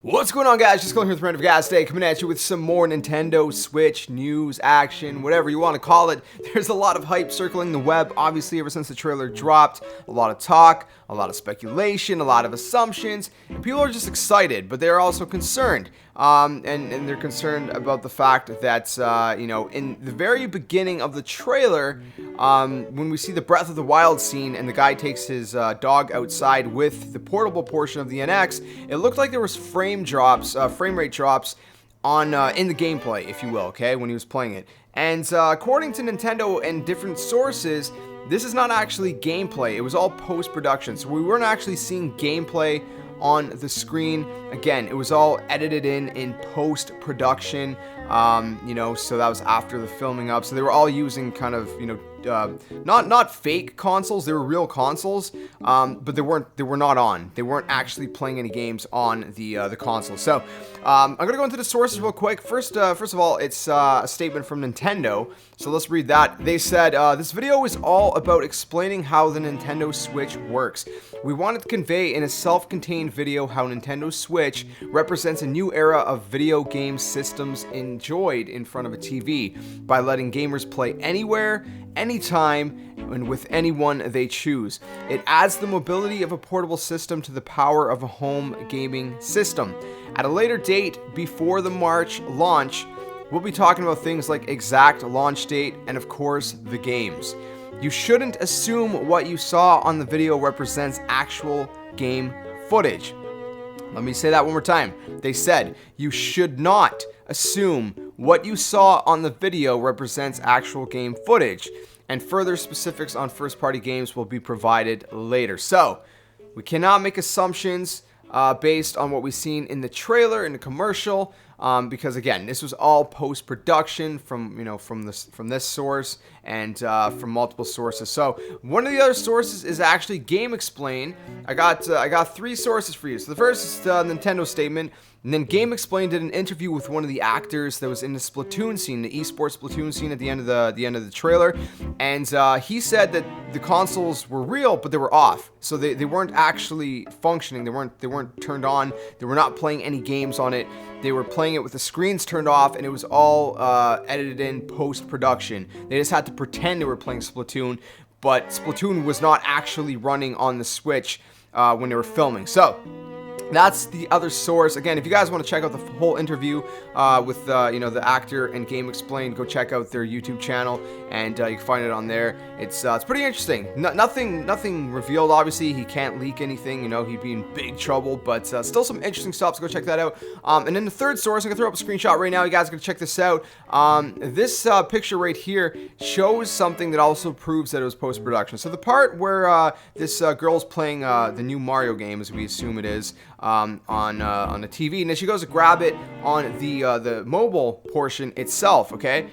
What's going on, guys? JSkeleton here with Random Gas Day, coming at you with some more Nintendo Switch news, action, whatever you want to call it. There's a lot of hype circling the web, obviously, ever since the trailer dropped. A lot of talk, a lot of speculation, a lot of assumptions, and people are just excited, but they're also concerned. And they're concerned about the fact that, in the very beginning of the trailer, when we see the Breath of the Wild scene and the guy takes his dog outside with the portable portion of the NX, it looked like there was frame rate drops on in the gameplay, if you will, okay, when he was playing it. And according to Nintendo and different sources, this is not actually gameplay. It was all post-production, so we weren't actually seeing gameplay on the screen. Again, it was all edited in post-production, so that was after the filming up. So they were all using kind of, not fake consoles. They were real consoles, but they were not on. They weren't actually playing any games on the console. So I'm gonna go into the sources real quick. First of all, it's a statement from Nintendo. So let's read that. They said, this video is all about explaining how the Nintendo Switch works. We wanted to convey in a self-contained video how Nintendo Switch represents a new era of video game systems enjoyed in front of a TV by letting gamers play anywhere, anytime, and with anyone they choose. It adds the mobility of a portable system to the power of a home gaming system. At a later date, before the March launch, we'll be talking about things like exact launch date and, of course, the games. You shouldn't assume what you saw on the video represents actual game footage. Let me say that one more time. They said, you should not assume what you saw on the video represents actual game footage, and further specifics on first-party games will be provided later. So, we cannot make assumptions based on what we've seen in the trailer, in the commercial, because again, this was all post-production from this source and from multiple sources. So one of the other sources is actually GameXplain. I got three sources for you. So the first is the Nintendo statement. And then GameXplain did an interview with one of the actors that was in the Splatoon scene, the esports Splatoon scene at the end of the trailer, and he said that the consoles were real, but they were off, so they weren't actually functioning. They weren't turned on. They were not playing any games on it. They were playing it with the screens turned off, and it was all edited in post-production. They just had to pretend they were playing Splatoon, but Splatoon was not actually running on the Switch when they were filming. So that's the other source. Again, if you guys want to check out the whole interview with the actor and GameXplain, go check out their YouTube channel, and you can find it on there. It's pretty interesting. Nothing revealed. Obviously, he can't leak anything. He'd be in big trouble. But still some interesting stuff. So go check that out. And then the third source, I'm gonna throw up a screenshot right now. You guys are gonna check this out. This picture right here shows something that also proves that it was post-production. So the part where this girl's playing the new Mario game, as we assume it is, on the TV, and then she goes to grab it on the mobile portion itself. Okay,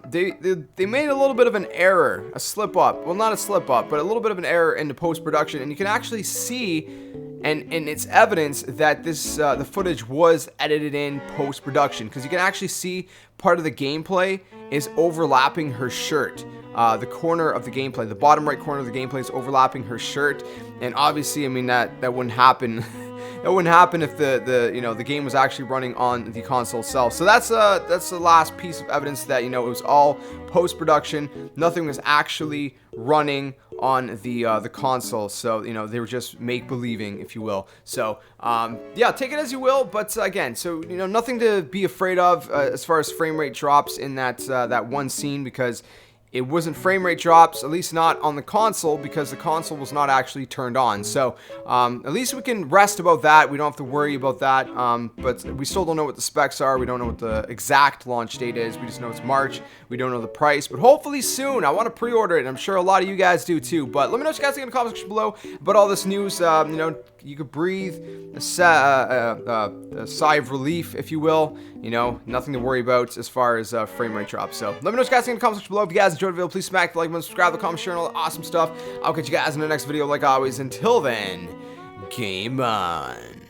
they made a little bit of an error, a slip up. Well, not a slip up, but a little bit of an error in the post production, and you can actually see, and it's evidence that this the footage was edited in post production, because you can actually see part of the gameplay is overlapping her shirt. The corner of the gameplay, the bottom right corner of the gameplay, is overlapping her shirt, and obviously, I mean, that wouldn't happen. That wouldn't happen if the game was actually running on the console itself. So that's the last piece of evidence that it was all post-production. Nothing was actually running on the console. So they were just make-believing, if you will. So yeah, take it as you will. But again, so nothing to be afraid of as far as frame rate drops in that one scene, because it wasn't frame rate drops, at least not on the console, because the console was not actually turned on. So at least we can rest about that. We don't have to worry about that. But we still don't know what the specs are. We don't know what the exact launch date is. We just know it's March. We don't know the price, but hopefully soon. I want to pre-order it, and I'm sure a lot of you guys do too. But let me know what you guys think in the comment section below about all this news. You could breathe a sigh of relief, if you will. Nothing to worry about as far as frame rate drops. So let me know what you guys think in the comment section below. If you guys enjoyed the video, please smack the like button, subscribe, comment, share, and all that awesome stuff. I'll catch you guys in the next video like always. Until then, game on.